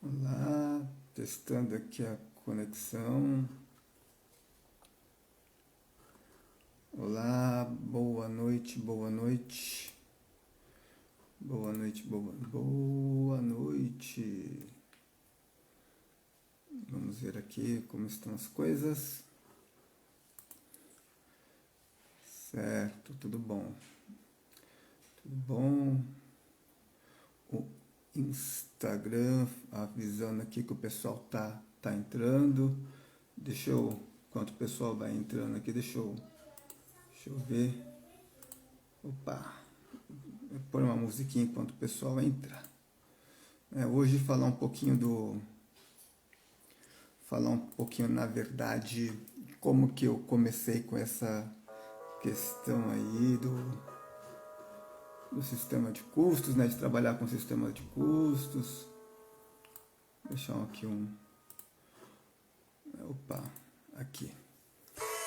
Olá, testando aqui a conexão. Olá, boa noite, boa noite. Boa noite, boa noite. Vamos ver aqui como estão as coisas. Certo, tudo bom. Tudo bom. O Instagram avisando aqui que o pessoal tá entrando. Enquanto o pessoal vai entrando aqui, deixa eu ver. Opa, vou pôr uma musiquinha enquanto o pessoal entra. Hoje falar um pouquinho na verdade como que eu comecei com essa questão aí do sistema de custos, né, de trabalhar com sistema de custos. Deixar aqui opa, aqui.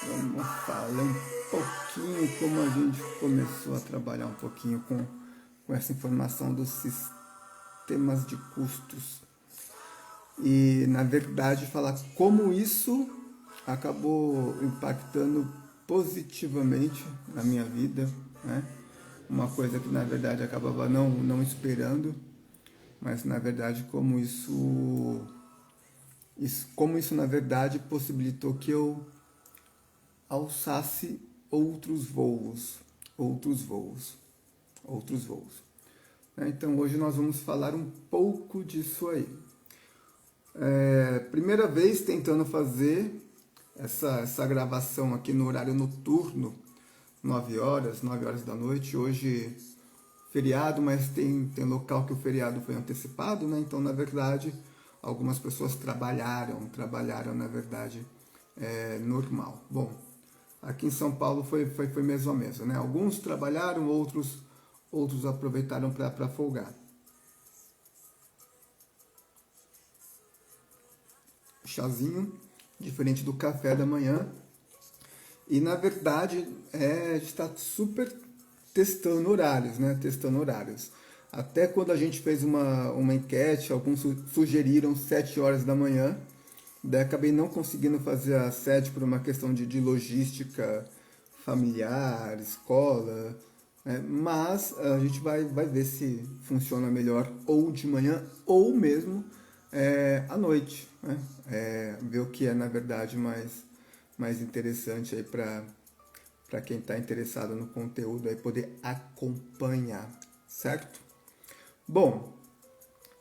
Vamos falar um pouquinho como a gente começou a trabalhar um pouquinho com essa informação dos sistemas de custos. E, na verdade, falar como isso acabou impactando positivamente na minha vida, né? Uma coisa que, na verdade, acabava não esperando, mas, na verdade, como isso, na verdade, possibilitou que eu alçasse outros voos, outros voos, outros voos. Então, hoje nós vamos falar um pouco disso aí. Primeira vez tentando fazer essa gravação aqui no horário noturno, 9 horas da noite. Hoje, feriado, mas tem local que o feriado foi antecipado, né? Então, na verdade, algumas pessoas trabalharam, na verdade, normal. Bom, aqui em São Paulo foi mesmo a mesma, né? Alguns trabalharam, outros aproveitaram para folgar. Chazinho, diferente do café da manhã. E na verdade a gente está super testando horários, né? Testando horários. Até quando a gente fez uma enquete, alguns sugeriram 7 horas da manhã. Daí acabei não conseguindo fazer às 7 por uma questão de logística familiar, escola. Mas a gente vai ver se funciona melhor ou de manhã ou mesmo à noite. Né? Ver o que é na verdade mais interessante aí para quem está interessado no conteúdo aí poder acompanhar, certo? Bom,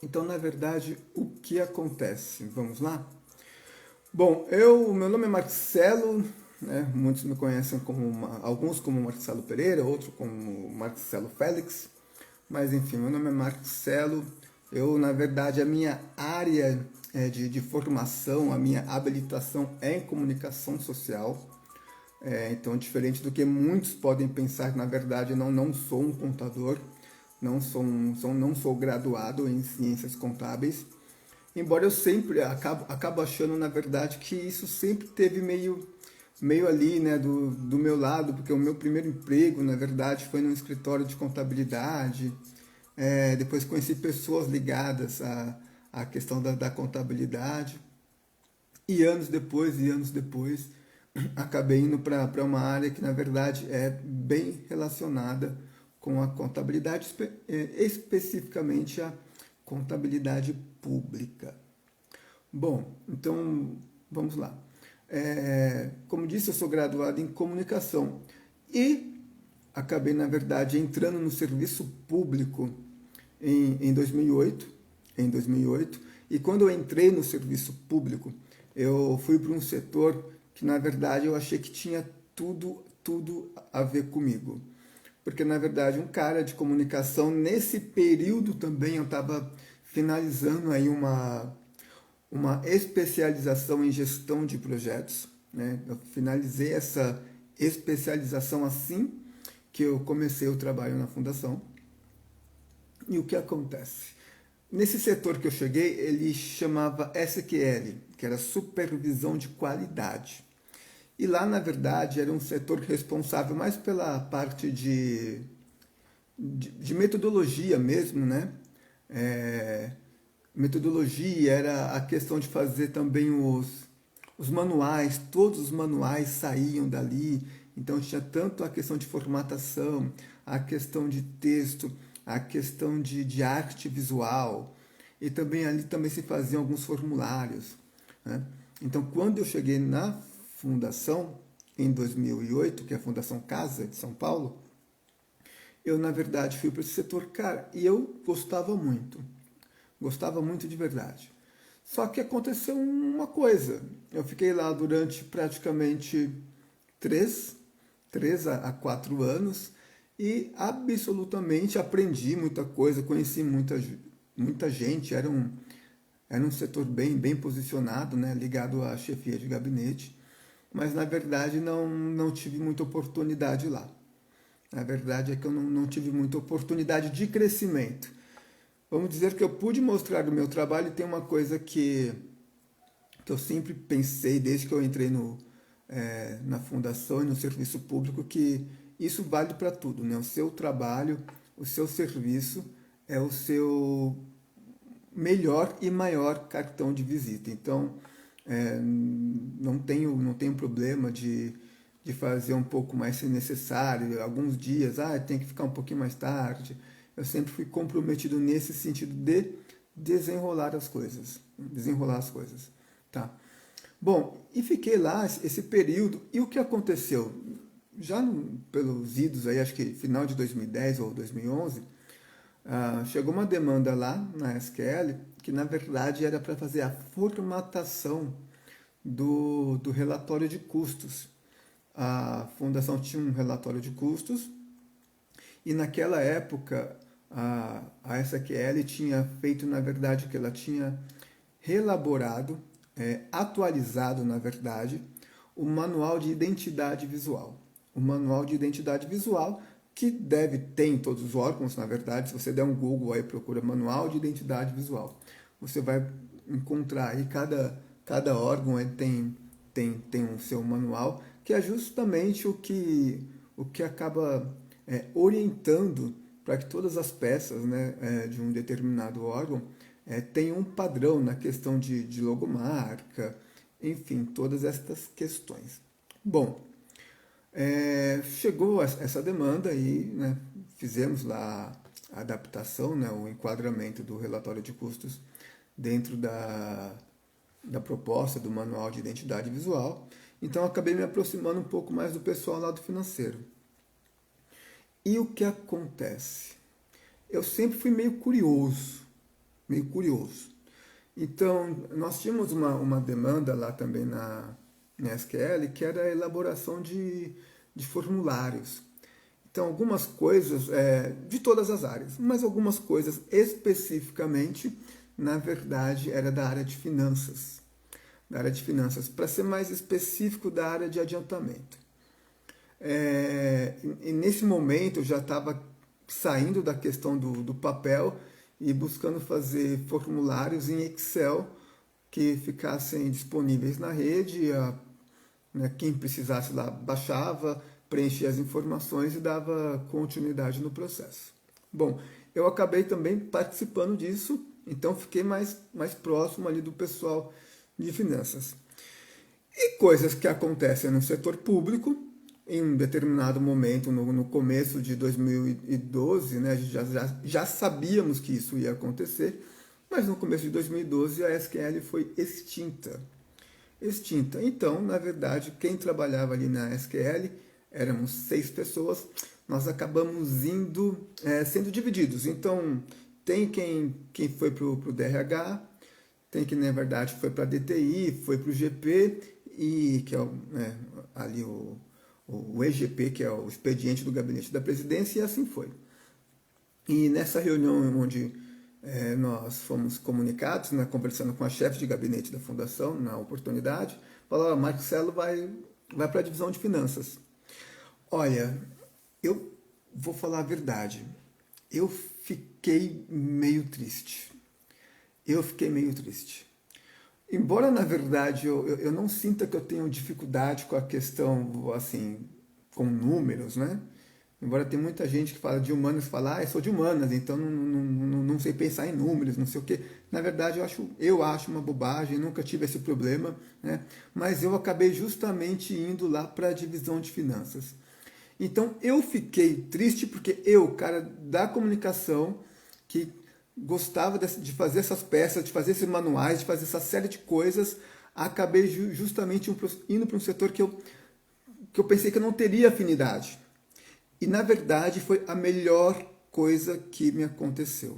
então na verdade o que acontece? Vamos lá? Bom, meu nome é Marcelo, né? Muitos me conhecem alguns como Marcelo Pereira, outros como Marcelo Félix, mas enfim, meu nome é Marcelo. Eu, na verdade, a minha área de formação, a minha habilitação é em comunicação social. Então, diferente do que muitos podem pensar, na verdade, eu não sou um contador, não sou graduado em ciências contábeis. Embora eu sempre acabo achando, na verdade, que isso sempre teve meio ali, né, do meu lado, porque o meu primeiro emprego, na verdade, foi num escritório de contabilidade. Depois conheci pessoas ligadas à questão da contabilidade. E anos depois, acabei indo para uma área que, na verdade, é bem relacionada com a contabilidade, especificamente a contabilidade pública. Bom, então vamos lá. Como disse, eu sou graduado em comunicação e acabei, na verdade, entrando no serviço público em 2008. E quando eu entrei no serviço público, eu fui para um setor que, na verdade, eu achei que tinha tudo a ver comigo. Porque, na verdade, um cara de comunicação, nesse período também eu estava finalizando aí uma especialização em gestão de projetos. Né? Eu finalizei essa especialização assim que eu comecei o trabalho na fundação. E o que acontece? Nesse setor que eu cheguei, ele chamava SQL, que era Supervisão de Qualidade. E lá, na verdade, era um setor responsável mais pela parte de metodologia mesmo, né? metodologia, era a questão de fazer também os manuais, todos os manuais saíam dali, então tinha tanto a questão de formatação, a questão de texto, a questão de arte visual, e também ali também se faziam alguns formulários, né? Então, quando eu cheguei na fundação, em 2008, que é a Fundação Casa de São Paulo, eu, na verdade, fui para esse setor, cara, e eu gostava muito de verdade. Só que aconteceu uma coisa, eu fiquei lá durante praticamente 3 a 4 anos e absolutamente aprendi muita coisa, conheci muita gente, era um setor bem posicionado, né, ligado à chefia de gabinete, mas na verdade não tive muita oportunidade lá. A verdade é que eu não tive muita oportunidade de crescimento. Vamos dizer que eu pude mostrar o meu trabalho e tem uma coisa que eu sempre pensei desde que eu entrei na fundação e no serviço público, que isso vale para tudo, né? O seu trabalho, o seu serviço é o seu melhor e maior cartão de visita. Então, não tenho problema de fazer um pouco mais se necessário, alguns dias, tem que ficar um pouquinho mais tarde. Eu sempre fui comprometido nesse sentido de desenrolar as coisas, tá? Bom, e fiquei lá esse período, e o que aconteceu? Já pelos idos aí, acho que final de 2010 ou 2011, chegou uma demanda lá na SQL, que na verdade era para fazer a formatação do relatório de custos. A fundação tinha um relatório de custos, e naquela época a SQL tinha feito, na verdade, que ela tinha reelaborado, atualizado, na verdade, o manual de identidade visual. O manual de identidade visual que deve ter em todos os órgãos, na verdade. Se você der um Google aí, procura manual de identidade visual, você vai encontrar aí cada órgão aí tem o seu manual, que é justamente o que acaba orientando para que todas as peças, né, de um determinado órgão tenham um padrão na questão de logomarca, enfim, todas estas questões. Bom, chegou essa demanda e, né, fizemos lá a adaptação, né, o enquadramento do relatório de custos dentro da proposta do manual de identidade visual. Então, acabei me aproximando um pouco mais do pessoal lá do financeiro. E o que acontece? Eu sempre fui meio curioso. Então, nós tínhamos uma demanda lá também na SQL, que era a elaboração de formulários. Então, algumas coisas, de todas as áreas, mas algumas coisas especificamente, na verdade, era da área de finanças. Para ser mais específico, da área de adiantamento. E nesse momento eu já estava saindo da questão do papel e buscando fazer formulários em Excel que ficassem disponíveis na rede, né, quem precisasse lá baixava, preenchia as informações e dava continuidade no processo. Bom, eu acabei também participando disso, então fiquei mais próximo ali do pessoal de finanças. E coisas que acontecem no setor público, em um determinado momento, no começo de 2012, né, já sabíamos que isso ia acontecer, mas no começo de 2012 a SQL foi extinta. Então, na verdade, quem trabalhava ali na SQL, éramos 6 pessoas, nós acabamos sendo divididos. Então, tem quem foi para o DRH, tem quem, na verdade, foi para a DTI, foi para o GP, e que é ali o EGP, que é o expediente do gabinete da presidência, e assim foi. E nessa reunião onde nós fomos comunicados, né, conversando com a chefe de gabinete da fundação, na oportunidade, falou: Marcelo vai para a divisão de finanças. Olha, eu vou falar a verdade, eu fiquei meio triste. Embora, na verdade, eu não sinta que eu tenho dificuldade com a questão, assim, com números, né? Embora tem muita gente que fala de humanas, fala, eu sou de humanas, então não sei pensar em números, não sei o quê. Na verdade, eu acho uma bobagem, nunca tive esse problema, né? Mas eu acabei justamente indo lá para a divisão de finanças. Então eu fiquei triste porque eu, cara da comunicação, que gostava de fazer essas peças, de fazer esses manuais, de fazer essa série de coisas, acabei justamente indo para um setor que eu pensei que eu não teria afinidade. E na verdade foi a melhor coisa que me aconteceu.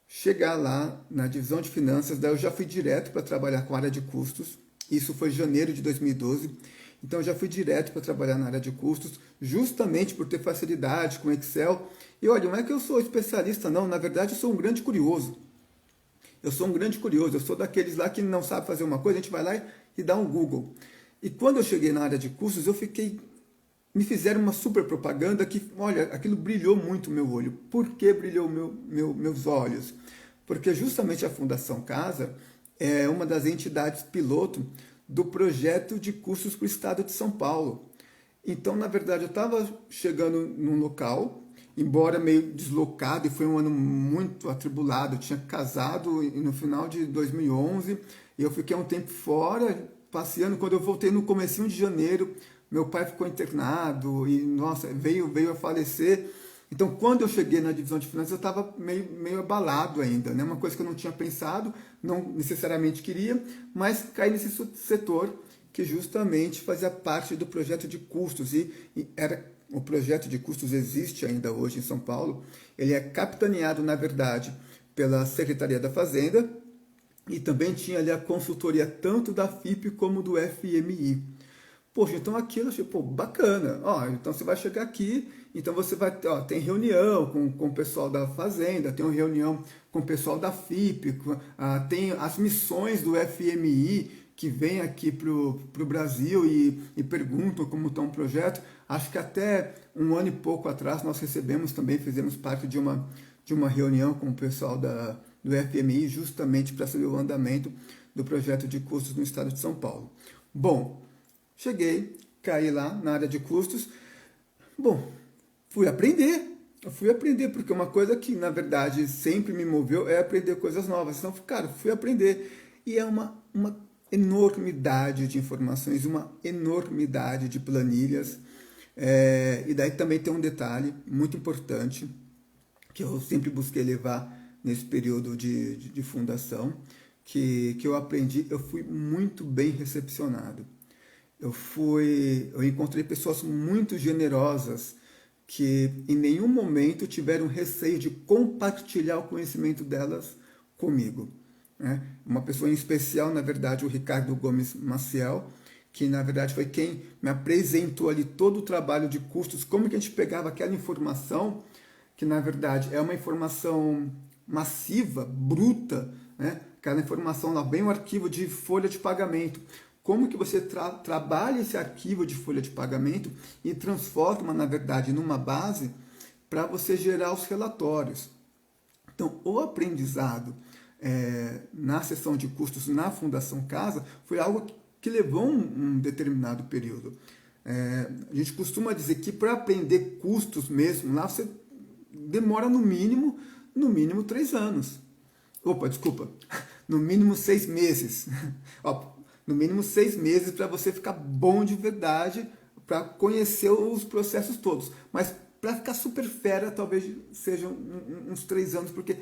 Chegar lá na divisão de finanças, daí eu já fui direto para trabalhar com a área de custos. Isso foi em janeiro de 2012. Então eu já fui direto para trabalhar na área de custos, justamente por ter facilidade com Excel. E olha, não é que eu sou especialista, não. Na verdade, eu sou um grande curioso. Eu sou um grande curioso. Eu sou daqueles lá que não sabe fazer uma coisa, a gente vai lá e dá um Google. E quando eu cheguei na área de custos, me fizeram uma super propaganda que, olha, aquilo brilhou muito o meu olho. Por que brilhou meus olhos? Porque justamente a Fundação Casa é uma das entidades piloto do projeto de cursos para o estado de São Paulo. Então, na verdade, eu estava chegando num local, embora meio deslocado, e foi um ano muito atribulado. Eu tinha casado no final de 2011, e eu fiquei um tempo fora, passeando. Quando eu voltei no comecinho de janeiro, meu pai ficou internado e, nossa, veio a falecer. Então, quando eu cheguei na divisão de finanças, eu estava meio abalado ainda, né? Uma coisa que eu não tinha pensado, não necessariamente queria, mas caí nesse setor que justamente fazia parte do projeto de custos. O projeto de custos existe ainda hoje em São Paulo. Ele é capitaneado, na verdade, pela Secretaria da Fazenda e também tinha ali a consultoria tanto da FIP como do FMI. Poxa, então aquilo eu achei, pô, bacana. Ó, então você vai chegar aqui, então você vai, ó, tem reunião com o pessoal da Fazenda, tem uma reunião com o pessoal da FIP, tem as missões do FMI que vêm aqui pro Brasil e perguntam como está um projeto. Acho que até um ano e pouco atrás nós recebemos também, fizemos parte de uma reunião com o pessoal do FMI justamente para saber o andamento do projeto de custos no estado de São Paulo. Bom, cheguei, caí lá na área de custos. Bom, fui aprender. Eu fui aprender, porque uma coisa que, na verdade, sempre me moveu é aprender coisas novas. Então, cara, fui aprender. E é uma enormidade de informações, uma enormidade de planilhas. E daí também tem um detalhe muito importante, que eu sempre busquei levar nesse período de fundação, que eu aprendi, eu fui muito bem recepcionado. Eu encontrei pessoas muito generosas que em nenhum momento tiveram receio de compartilhar o conhecimento delas comigo, né? Uma pessoa em especial, na verdade, o Ricardo Gomes Maciel, que na verdade foi quem me apresentou ali todo o trabalho de custos, como que a gente pegava aquela informação, que na verdade é uma informação massiva, bruta, né? Aquela informação lá, bem o arquivo de folha de pagamento. Como que você trabalha esse arquivo de folha de pagamento e transforma, na verdade, numa base para você gerar os relatórios. Então, o aprendizado na seção de custos na Fundação Casa foi algo que levou um determinado período. A gente costuma dizer que para aprender custos mesmo, lá você demora no mínimo 3 anos. Opa, desculpa, no mínimo 6 meses. Ó, no mínimo 6 meses para você ficar bom de verdade, para conhecer os processos todos. Mas para ficar super fera, talvez sejam uns 3 anos, porque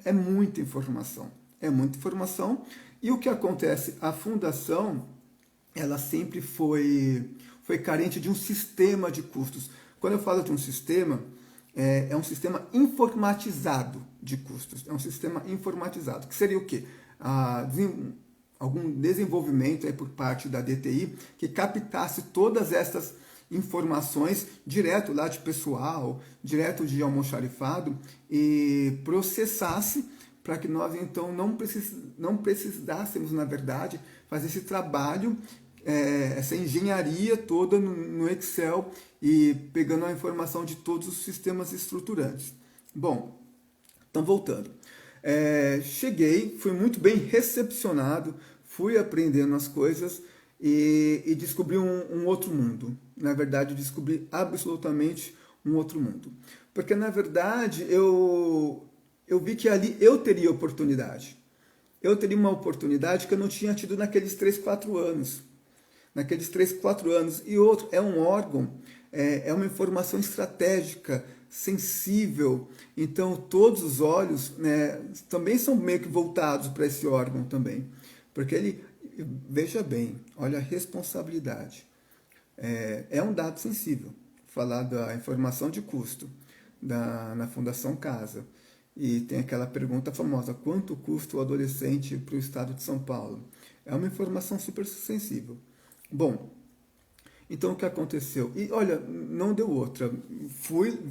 é muita informação. É muita informação. E o que acontece? A fundação, ela sempre foi carente de um sistema de custos. Quando eu falo de um sistema, é um sistema informatizado de custos. É um sistema informatizado. Que seria o quê? Algum desenvolvimento aí por parte da DTI que captasse todas essas informações direto lá de pessoal, direto de almoxarifado e processasse para que nós então não precisássemos, na verdade, fazer esse trabalho, essa engenharia toda no Excel e pegando a informação de todos os sistemas estruturantes. Bom, então voltando. Cheguei, fui muito bem recepcionado, fui aprendendo as coisas e descobri um outro mundo. Na verdade, descobri absolutamente um outro mundo. Porque, na verdade, eu eu vi que ali eu teria oportunidade. Eu teria uma oportunidade que eu não tinha tido naqueles 3, 4 anos. Naqueles 3, 4 anos. E outro, é um órgão, é uma informação estratégica, sensível. Então, todos os olhos, né, também são meio que voltados para esse órgão também. Porque ele, veja bem, olha a responsabilidade. É um dado sensível, falar da informação de custo na Fundação Casa. E tem aquela pergunta famosa, quanto custa o adolescente para o estado de São Paulo? É uma informação super sensível. Bom, então o que aconteceu? E olha, não deu outra.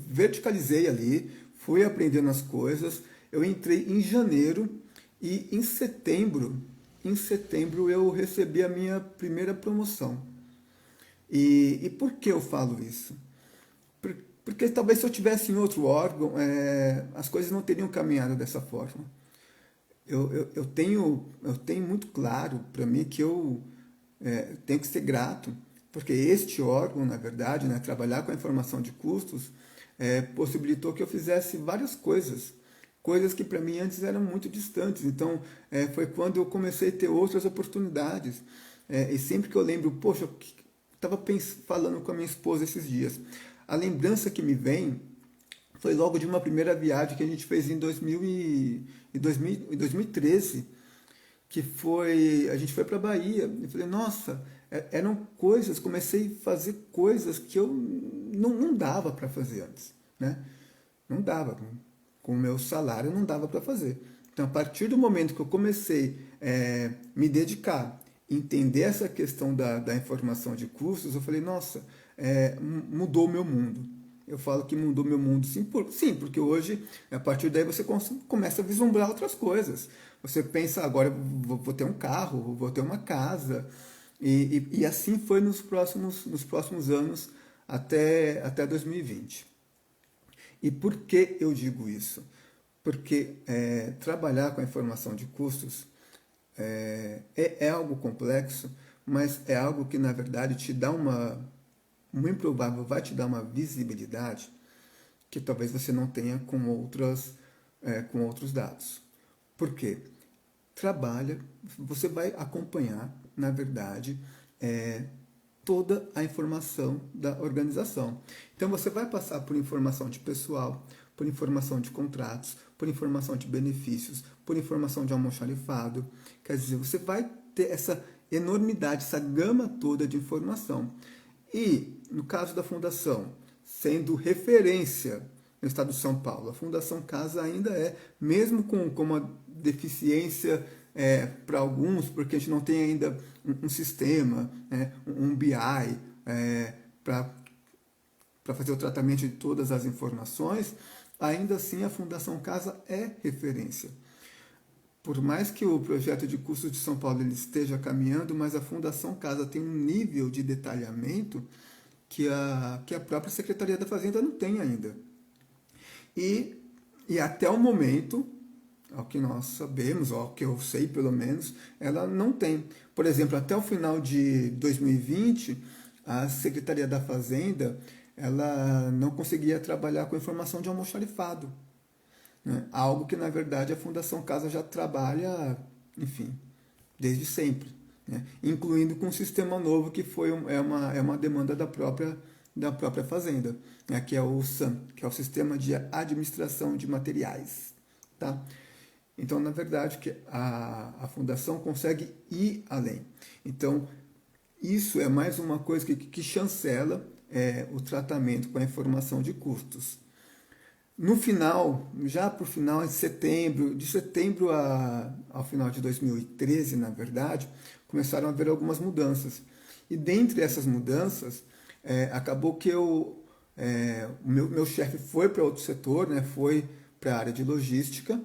Verticalizei ali, fui aprendendo as coisas. Eu entrei em janeiro e em setembro eu recebi a minha primeira promoção. E por que eu falo isso? Porque talvez se eu tivesse em outro órgão, as coisas não teriam caminhado dessa forma. Eu tenho muito claro para mim que eu tenho que ser grato, porque este órgão, na verdade, né, trabalhar com a informação de custos, possibilitou que eu fizesse várias coisas, coisas que para mim antes eram muito distantes. Então, foi quando eu comecei a ter outras oportunidades. E sempre que eu lembro, poxa, eu estava falando com a minha esposa esses dias, a lembrança que me vem foi logo de uma primeira viagem que a gente fez em 2013, que foi, a gente foi para a Bahia. Eu falei, nossa, eram coisas, comecei a fazer coisas que eu não dava para fazer antes, né? Não dava, com o meu salário não dava para fazer. Então, a partir do momento que eu comecei a me dedicar, entender essa questão da informação de custos, eu falei, nossa, mudou o meu mundo. Eu falo que mudou meu mundo, sim, porque hoje, a partir daí, você começa a vislumbrar outras coisas. Você pensa, agora vou ter um carro, vou ter uma casa. E assim foi nos próximos anos, até 2020. E por que eu digo isso? Porque trabalhar com a informação de custos é algo complexo, mas é algo que, na verdade, te dá muito improvável, vai te dar uma visibilidade que talvez você não tenha com outros dados. Por quê? Você vai acompanhar, na verdade, toda a informação da organização. Então, você vai passar por informação de pessoal, por informação de contratos, por informação de benefícios, por informação de almoxarifado. Quer dizer, você vai ter essa enormidade, essa gama toda de informação. E, no caso da Fundação, sendo referência no estado de São Paulo, a Fundação Casa ainda mesmo com uma deficiência para alguns, porque a gente não tem ainda um sistema, um BI para fazer o tratamento de todas as informações, ainda assim a Fundação Casa é referência. Por mais que o projeto de custos de São Paulo ele esteja caminhando, mas a Fundação Casa tem um nível de detalhamento que a própria Secretaria da Fazenda não tem ainda. E até o momento, ao que nós sabemos, ao que eu sei pelo menos, ela não tem. Por exemplo, até o final de 2020, a Secretaria da Fazenda ela não conseguia trabalhar com informação de almoxarifado. Né? Algo que, na verdade, a Fundação Casa já trabalha, enfim, desde sempre. Né? Incluindo com um sistema novo que é uma demanda da própria Fazenda, né? Que é o SAM, que é o Sistema de Administração de Materiais. Tá? Então, na verdade, que a Fundação consegue ir além. Então, isso é mais uma coisa que chancela o tratamento com a informação de custos. No final, já para o final de setembro ao final de 2013, na verdade, começaram a haver algumas mudanças. E dentre essas mudanças, acabou que o meu chefe foi para outro setor, né, foi para a área de logística,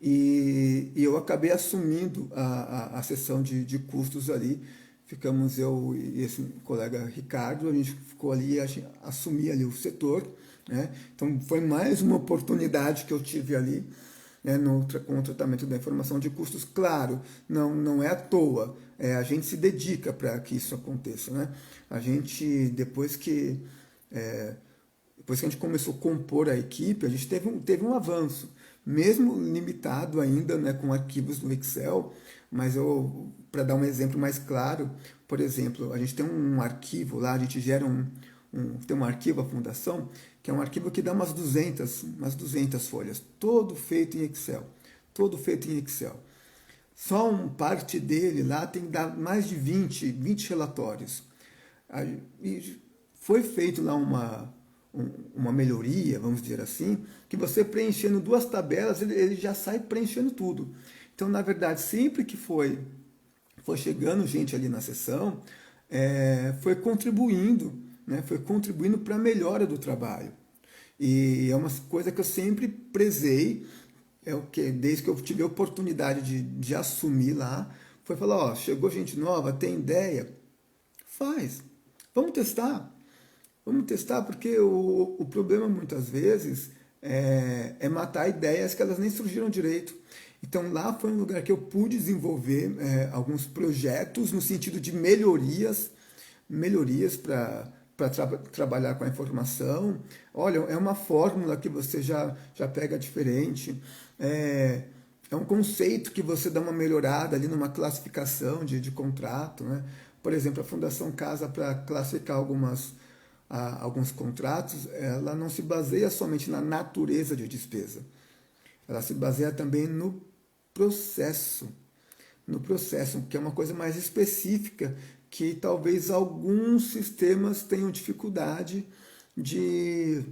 e eu acabei assumindo a seção de custos ali. Ficamos eu e esse colega Ricardo, a gente ficou ali e assumi ali o setor. Né? Então foi mais uma oportunidade que eu tive ali, né, com o tratamento da informação de custos. Claro, não é à toa, a gente se dedica para que isso aconteça. Né? A gente, depois que a gente começou a compor a equipe, a gente teve um avanço. mesmo limitado ainda, né, com arquivos no Excel, mas para dar um exemplo mais claro, por exemplo, a gente tem um arquivo lá, a gente gera tem um arquivo, a fundação, que é um arquivo que dá umas 200 folhas, todo feito em Excel, todo feito em Excel. Só uma parte dele lá tem que dar mais de 20 relatórios. E foi feito lá uma melhoria, vamos dizer assim, que você preenchendo 2 tabelas, ele já sai preenchendo tudo. Então, na verdade, sempre que foi chegando gente ali na sessão, foi contribuindo, né, foi contribuindo para a melhora do trabalho. E é uma coisa que eu sempre prezei, desde que eu tive a oportunidade de assumir lá, foi falar, ó, chegou gente nova, tem ideia? Faz. Vamos testar. Vamos testar, porque o problema muitas vezes é matar ideias que elas nem surgiram direito. Então lá foi um lugar que eu pude desenvolver alguns projetos no sentido de melhorias para trabalhar com a informação. Olha, é uma fórmula que você já pega diferente. É um conceito que você dá uma melhorada ali numa classificação de contrato, né? Por exemplo, a Fundação Casa, para classificar alguns contratos, ela não se baseia somente na natureza de despesa. Ela se baseia também no processo, que é uma coisa mais específica, que talvez alguns sistemas tenham dificuldade de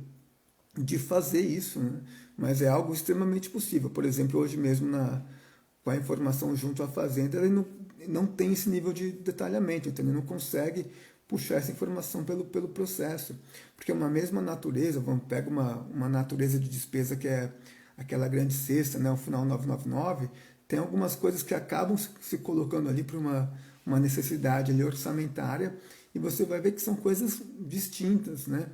fazer isso, né? Mas é algo extremamente possível. Por exemplo, hoje mesmo com a informação junto à Fazenda, ele não tem esse nível de detalhamento, então ele não consegue puxar essa informação pelo processo. Porque uma mesma natureza, pega uma natureza de despesa que é aquela grande cesta, né, o final 999, tem algumas coisas que acabam se colocando ali para uma necessidade ali orçamentária, e você vai ver que são coisas distintas, né?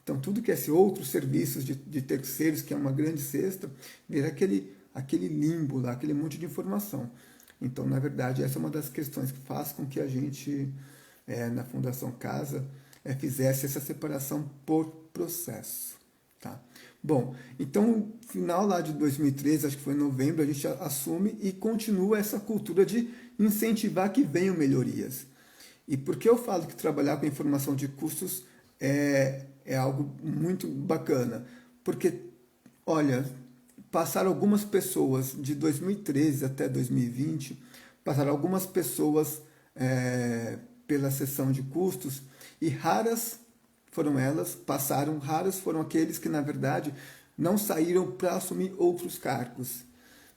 Então, tudo que é esse outros serviços de terceiros, que é uma grande cesta, vira aquele limbo lá, aquele monte de informação. Então, na verdade, essa é uma das questões que faz com que a gente, na Fundação Casa, fizesse essa separação por processo. Tá? Bom, então, final lá de 2013, acho que foi em novembro, a gente assume e continua essa cultura de incentivar que venham melhorias. E por que eu falo que trabalhar com informação de custos é algo muito bacana? Porque, olha, passaram algumas pessoas, de 2013 até 2020, passaram algumas pessoas pela seção de custos, e raras foram elas, raros foram aqueles que, na verdade, não saíram para assumir outros cargos.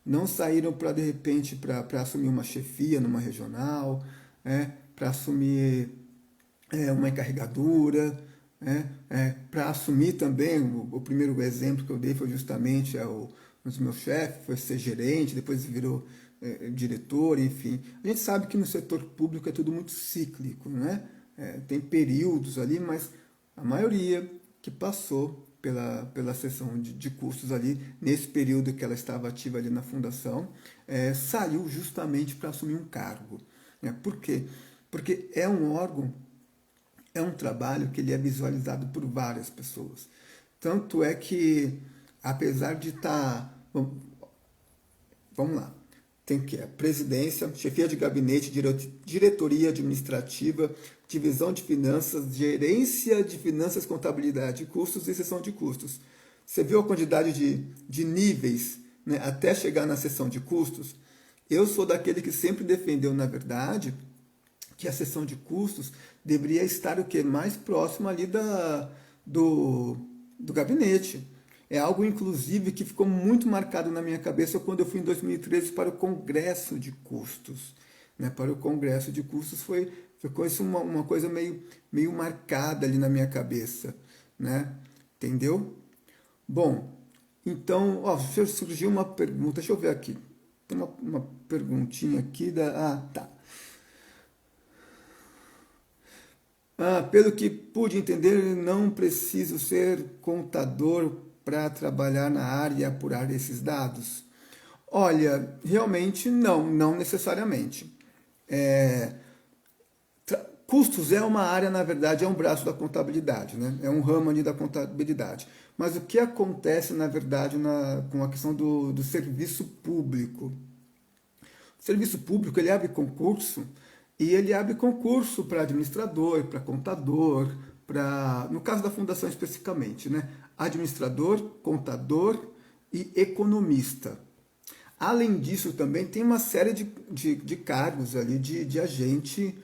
Não saíram para, de repente, para assumir uma chefia numa regional, para assumir uma encarregadura, para assumir também, o primeiro exemplo que eu dei foi justamente um dos meus chefes, foi ser gerente, depois virou diretor, enfim. A gente sabe que no setor público é tudo muito cíclico, né? Tem períodos ali, mas a maioria que passou pela seção de custos ali, nesse período que ela estava ativa ali na fundação, saiu justamente para assumir um cargo. Por quê? Porque é um órgão, é um trabalho que ele é visualizado por várias pessoas. Tanto é que, apesar de estar... Vamos lá. Tem que presidência, chefia de gabinete, diretoria administrativa, divisão de finanças, gerência de finanças, contabilidade de custos e seção de custos. Você viu a quantidade de níveis, né, até chegar na seção de custos? Eu sou daquele que sempre defendeu, na verdade, que a seção de custos deveria estar o quê? Mais próximo ali do gabinete. É algo, inclusive, que ficou muito marcado na minha cabeça quando eu fui em 2013 para o Congresso de Custos. Para o Congresso de Custos ficou isso uma coisa meio marcada ali na minha cabeça. Entendeu? Bom, então, surgiu uma pergunta, deixa eu ver aqui. Tem uma perguntinha aqui tá. Pelo que pude entender, não preciso ser contador para trabalhar na área e apurar esses dados? Olha, realmente não necessariamente. Custos é uma área, na verdade, é um braço da contabilidade, né? É um ramo ali da contabilidade. Mas o que acontece, na verdade, com a questão do serviço público? O serviço público, ele abre concurso, e ele abre concurso para administrador, para contador, no caso da fundação especificamente, né? Administrador, contador e economista. Além disso, também tem uma série de cargos ali de agente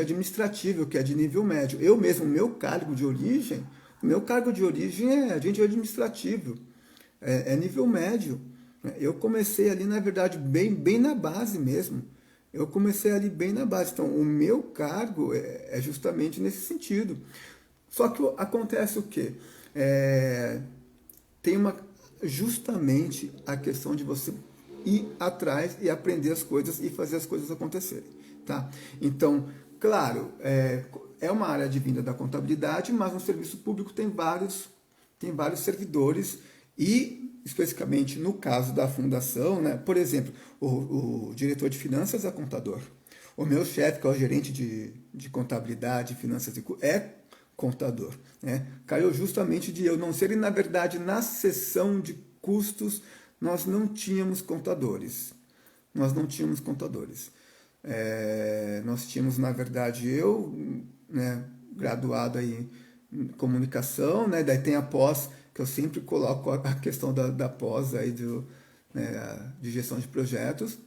administrativo, que é de nível médio. Eu mesmo, o meu cargo de origem é agente administrativo, é nível médio. Eu comecei ali, na verdade, bem na base mesmo. Eu comecei ali bem na base. Então, o meu cargo é justamente nesse sentido. Só que acontece o quê? Tem justamente a questão de você ir atrás e aprender as coisas e fazer as coisas acontecerem. Tá? Então, claro, é uma área de vinda da contabilidade, mas no serviço público tem vários servidores e, especificamente no caso da fundação, né, por exemplo, o diretor de finanças é contador. O meu chefe, que é o gerente de contabilidade, finanças é contador. Né? Caiu justamente de eu não ser, e na verdade, na seção de custos, nós não tínhamos contadores. Nós não tínhamos contadores. Nós tínhamos, na verdade, eu, né, graduado aí em comunicação, né, daí tem a pós, que eu sempre coloco a questão da pós aí né, de gestão de projetos,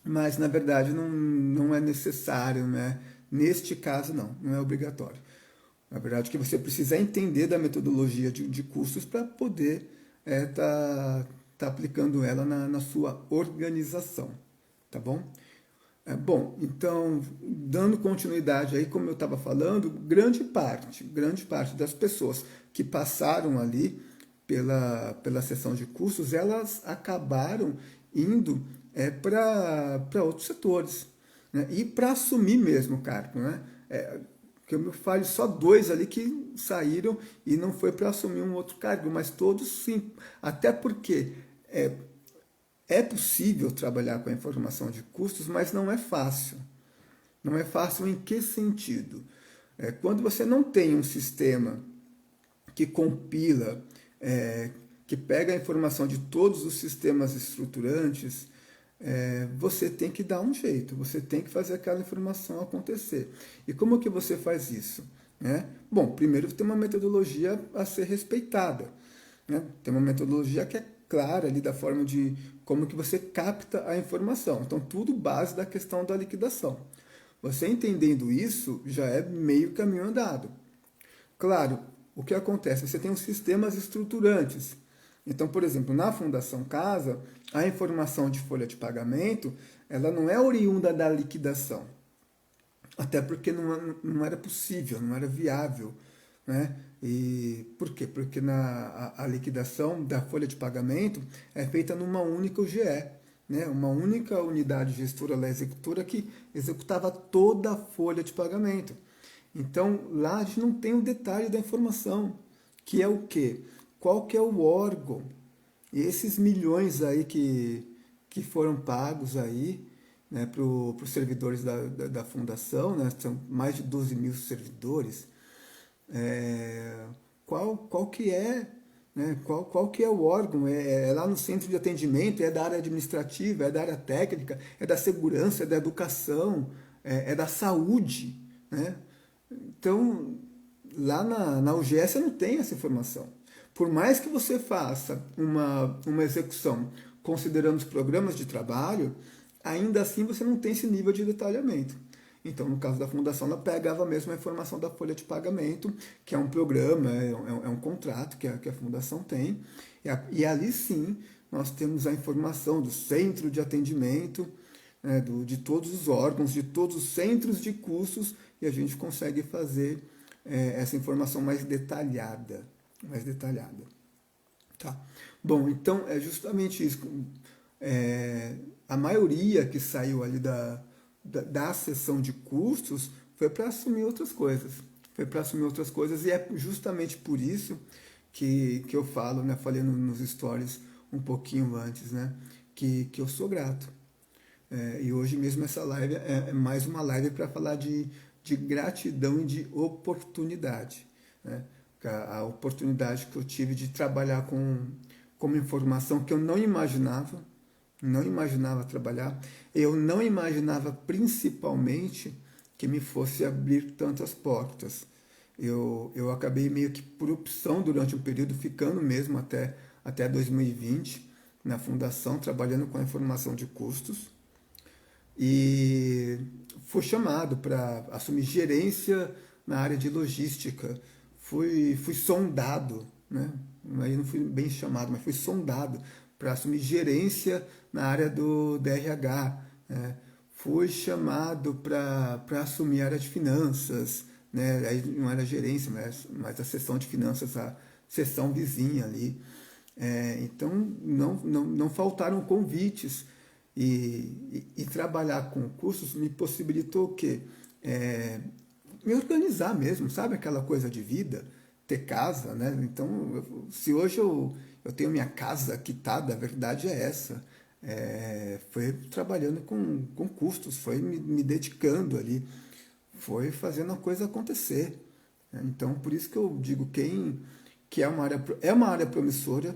mas na verdade não é necessário, né? Neste caso não é obrigatório. Na verdade, que você precisa entender da metodologia de custos para poder tá aplicando ela na sua organização, tá bom? Bom, então, dando continuidade aí, como eu estava falando, grande parte das pessoas que passaram ali pela sessão de cursos, elas acabaram indo para outros setores, né? E para assumir mesmo o cargo, né? Que eu me falo só 2 ali que saíram e não foi para assumir um outro cargo, mas todos sim, até porque é possível trabalhar com a informação de custos, mas não é fácil. Não é fácil em que sentido? Quando você não tem um sistema que compila, que pega a informação de todos os sistemas estruturantes, você tem que dar um jeito, você tem que fazer aquela informação acontecer. E como que você faz isso? Bom, primeiro tem uma metodologia a ser respeitada. Né? Tem uma metodologia que é clara ali da forma de como que você capta a informação. Então, tudo base da questão da liquidação. Você entendendo isso, já é meio caminho andado. Claro, o que acontece? Você tem os sistemas estruturantes. Então, por exemplo, na Fundação Casa, a informação de folha de pagamento, ela não é oriunda da liquidação. Até porque não era possível, não era viável. Né? E por quê? Porque a liquidação da folha de pagamento é feita numa única UGE, né? Uma única unidade gestora, ela é executora, que executava toda a folha de pagamento. Então, lá a gente não tem o detalhe da informação, que é o quê? Qual que é o órgão? E esses milhões aí que foram pagos aí, né, para os servidores da fundação, né? São mais de 12 mil servidores. Qual que é, né? Qual que é o órgão? É lá no centro de atendimento, é da área administrativa, é da área técnica, é da segurança, é da educação, é da saúde, né? Então, lá na UGS você não tem essa informação. Por mais que você faça uma execução considerando os programas de trabalho, ainda assim você não tem esse nível de detalhamento. Então, no caso da fundação, ela pegava mesmo a informação da folha de pagamento, que é um programa, é um contrato que a fundação tem, e ali sim nós temos a informação do centro de atendimento, né, de todos os órgãos, de todos os centros de custos, e a gente consegue fazer essa informação mais detalhada. Tá? Bom, então é justamente isso. A maioria que saiu ali da seção de custos foi para assumir outras coisas. E é justamente por isso que eu falo, né, falei nos stories um pouquinho antes, né, que eu sou grato. E hoje mesmo essa live é mais uma live para falar de de gratidão e de oportunidade, né? A oportunidade que eu tive de trabalhar com uma informação que eu não imaginava, trabalhar. Eu não imaginava principalmente que me fosse abrir tantas portas. Eu acabei meio que por opção durante um período, ficando mesmo até 2020 na fundação, trabalhando com a informação de custos. E fui chamado para assumir gerência na área de logística. Fui sondado, né? Aí não fui bem chamado, mas fui sondado para assumir gerência na área do DRH. Né? Fui chamado para assumir a área de finanças, né? Aí não era gerência, mas a seção de finanças, a seção vizinha ali. Então não faltaram convites e trabalhar com cursos me possibilitou o quê? Me organizar mesmo, sabe aquela coisa de vida, ter casa, né? Então, se hoje eu tenho minha casa quitada, a verdade é essa. Foi trabalhando com custos, foi me dedicando ali, foi fazendo a coisa acontecer. Então, por isso que eu digo, que é uma área promissora,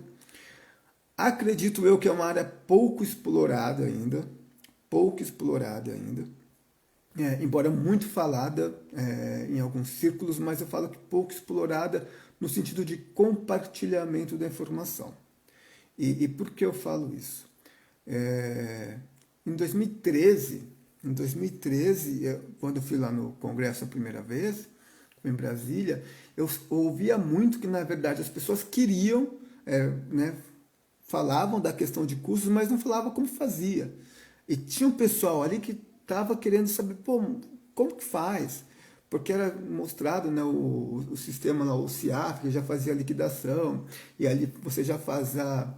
acredito eu que é uma área pouco explorada ainda, embora muito falada em alguns círculos, mas eu falo que pouco explorada no sentido de compartilhamento da informação. E por que eu falo isso? Em 2013, quando eu fui lá no Congresso a primeira vez, em Brasília, eu ouvia muito que, na verdade, as pessoas queriam, né, falavam da questão de custos, mas não falavam como fazia. E tinha um pessoal ali que estava querendo saber, pô, como que faz? Porque era mostrado, né, o sistema lá, o CIAF, que já fazia a liquidação, e ali você já faz a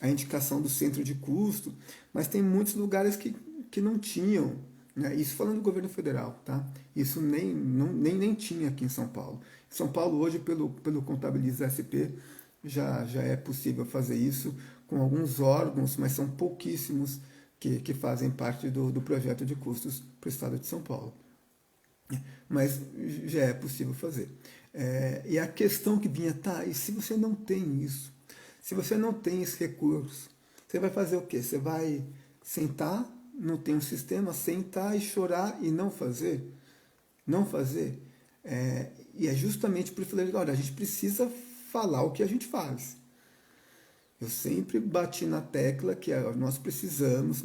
indicação do centro de custo, mas tem muitos lugares que não tinham, né? Isso falando do governo federal, tá? Isso nem tinha aqui em São Paulo. Em São Paulo, hoje, pelo Contabiliza SP, já é possível fazer isso com alguns órgãos, mas são pouquíssimos que fazem parte do projeto de custos para o estado de São Paulo. Mas já é possível fazer. E a questão que vinha, tá, e se você não tem isso? Se você não tem esse recurso, você vai fazer o quê? Você vai sentar, não tem um sistema, sentar e chorar e não fazer? Não fazer? E é justamente por isso que eu falei, olha, a gente precisa falar o que a gente faz. Eu sempre bati na tecla que nós precisamos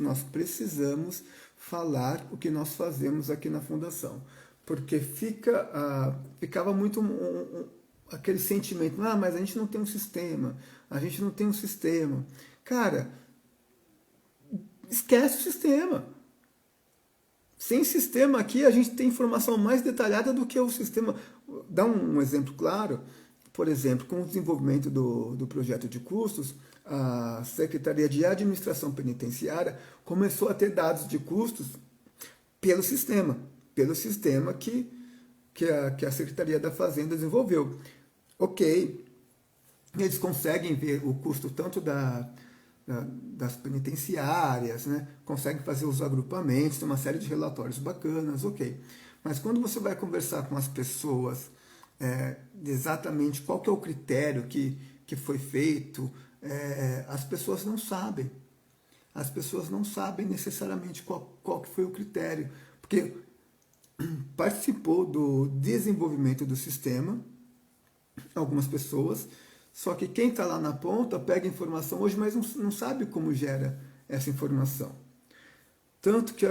falar o que nós fazemos aqui na Fundação. Porque ficava muito aquele sentimento, mas a gente não tem um sistema, Cara, esquece o sistema. Sem sistema aqui, a gente tem informação mais detalhada do que o sistema. Dá um exemplo claro. Por exemplo, com o desenvolvimento do projeto de custos, a Secretaria de Administração Penitenciária começou a ter dados de custos pelo sistema que a Secretaria da Fazenda desenvolveu. Ok, eles conseguem ver o custo tanto das penitenciárias, né? Conseguem fazer os agrupamentos, tem uma série de relatórios bacanas, ok. Mas quando você vai conversar com as pessoas, exatamente qual que é o critério que foi feito, as pessoas não sabem. As pessoas não sabem necessariamente qual que foi o critério, porque participou do desenvolvimento do sistema, algumas pessoas, só que quem está lá na ponta pega a informação hoje, mas não sabe como gera essa informação. Tanto que,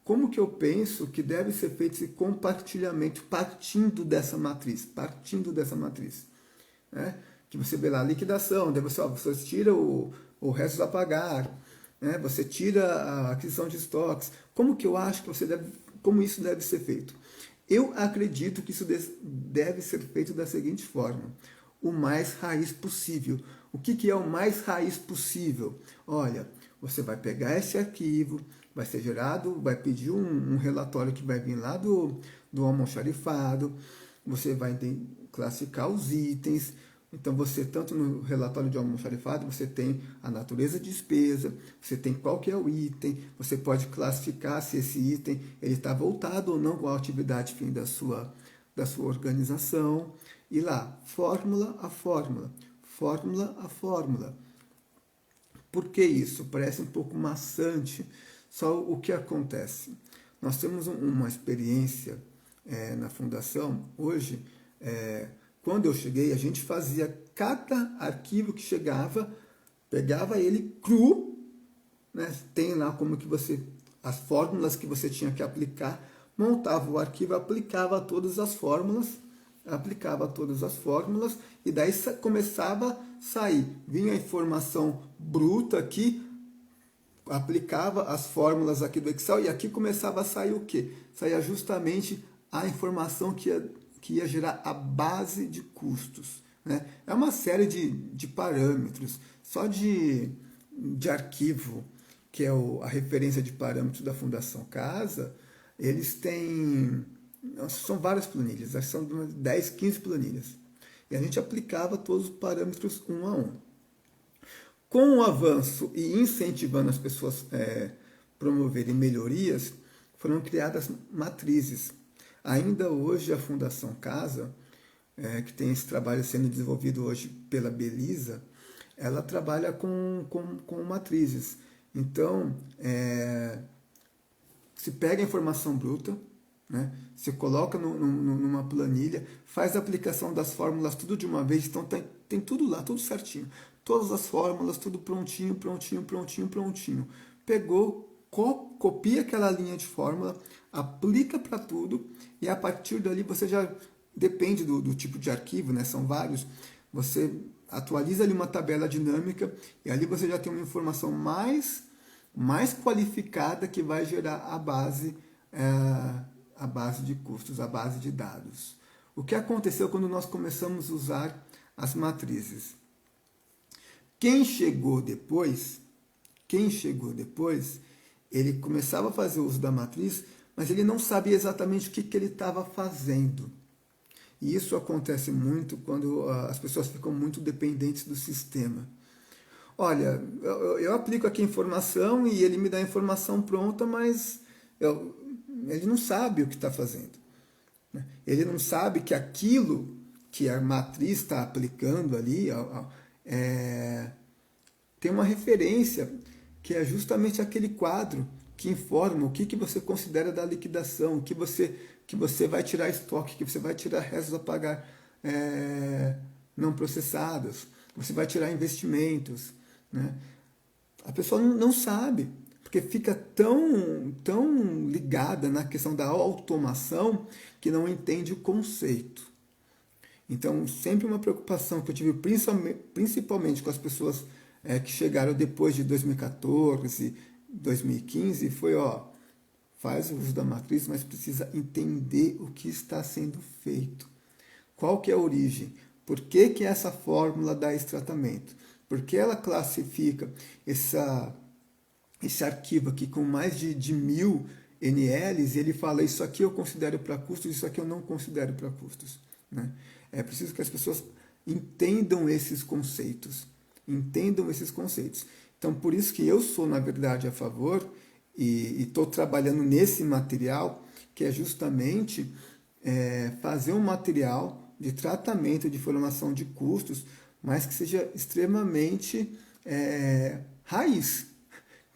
como que eu penso que deve ser feito esse compartilhamento partindo dessa matriz, né? Que você vê lá a liquidação, daí você tira o resto a pagar, né? Você tira a aquisição de estoques. Como que eu acho que como isso deve ser feito? Eu acredito que isso deve ser feito da seguinte forma: o mais raiz possível. O que é o mais raiz possível? Olha, você vai pegar esse arquivo, vai ser gerado, vai pedir um relatório que vai vir lá do almoxarifado, você vai classificar os itens, Então você, tanto no relatório de almoxarifado, você tem a natureza de despesa, você tem qual que é o item, você pode classificar se esse item ele está voltado ou não com a atividade fim da sua organização. E lá, fórmula a fórmula, fórmula a fórmula. Por que isso? Parece um pouco maçante. Só o que acontece? Nós temos uma experiência na fundação. Hoje, quando eu cheguei, a gente fazia cada arquivo que chegava, pegava ele cru, né? Tem lá como que você, as fórmulas que você tinha que aplicar, montava o arquivo, aplicava todas as fórmulas, e daí começava a sair. Vinha a informação bruta aqui, aplicava as fórmulas aqui do Excel e aqui começava a sair o quê? Saía justamente a informação que ia gerar a base de custos. Né? É uma série de parâmetros, só de arquivo, que é a referência de parâmetros da Fundação Casa, eles têm, são várias planilhas, são 10, 15 planilhas. E a gente aplicava todos os parâmetros um a um. Com o avanço e incentivando as pessoas promoverem melhorias, foram criadas matrizes. Ainda hoje a Fundação Casa, que tem esse trabalho sendo desenvolvido hoje pela Belisa, ela trabalha com matrizes. Então, se pega a informação bruta, né? Se coloca numa planilha, faz a aplicação das fórmulas tudo de uma vez, então tem tudo lá, tudo certinho. Todas as fórmulas, tudo prontinho. Pegou, copia aquela linha de fórmula, aplica para tudo e a partir dali você já, depende do tipo de arquivo, né? São vários, você atualiza ali uma tabela dinâmica e ali você já tem uma informação mais qualificada que vai gerar a base de custos, a base de dados. O que aconteceu quando nós começamos a usar as matrizes? Quem chegou depois, ele começava a fazer uso da matriz, mas ele não sabia exatamente o que ele estava fazendo. E isso acontece muito quando as pessoas ficam muito dependentes do sistema. Olha, eu aplico aqui a informação e ele me dá a informação pronta, mas ele não sabe o que está fazendo. Ele não sabe que aquilo que a matriz está aplicando ali tem uma referência, que é justamente aquele quadro que informa o que você considera da liquidação, que você vai tirar estoque, que você vai tirar restos a pagar não processados, você vai tirar investimentos. Né? A pessoa não sabe, porque fica tão ligada na questão da automação que não entende o conceito. Então, sempre uma preocupação que eu tive, principalmente com as pessoas que chegaram depois de 2014, 2015, foi, faz o uso da matriz, mas precisa entender o que está sendo feito. Qual que é a origem? Por que essa fórmula dá esse tratamento? Por que ela classifica esse arquivo aqui com mais de 1000 NLs e ele fala, isso aqui eu considero para custos, isso aqui eu não considero para custos. Né? É preciso que as pessoas entendam esses conceitos. Então, por isso que eu sou, na verdade, a favor e estou trabalhando nesse material, que é justamente fazer um material de tratamento de formação de custos, mas que seja extremamente raiz,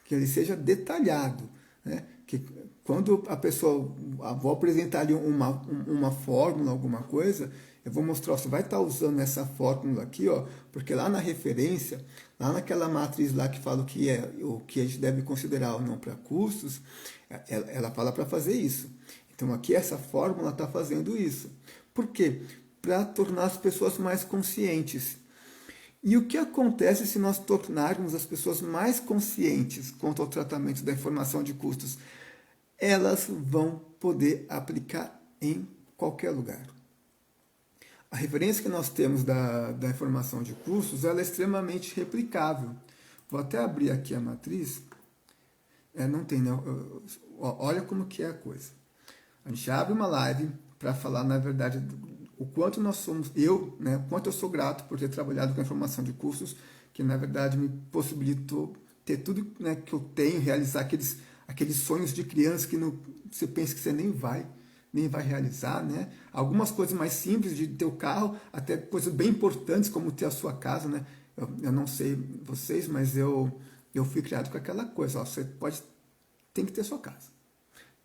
que ele seja detalhado. Né? Que quando a pessoa, vou apresentar ali uma fórmula, alguma coisa, eu vou mostrar, você vai estar usando essa fórmula aqui, porque lá na referência, lá naquela matriz lá que fala o que a gente deve considerar ou não para custos, ela fala para fazer isso. Então aqui essa fórmula está fazendo isso. Por quê? Para tornar as pessoas mais conscientes. E o que acontece se nós tornarmos as pessoas mais conscientes quanto ao tratamento da informação de custos? Elas vão poder aplicar em qualquer lugar. A referência que nós temos da informação de custos ela é extremamente replicável. Vou até abrir aqui a matriz. Não tem, não. Olha como que é a coisa. A gente abre uma live para falar, na verdade, o quanto nós somos, né, o quanto eu sou grato por ter trabalhado com a informação de cursos, que na verdade me possibilitou ter tudo, né, que eu tenho, realizar aqueles sonhos de criança que você pensa que você nem vai realizar, né? Algumas coisas mais simples de ter o carro, até coisas bem importantes como ter a sua casa, né? Eu não sei vocês, mas eu fui criado com aquela coisa, ó, tem que ter sua casa.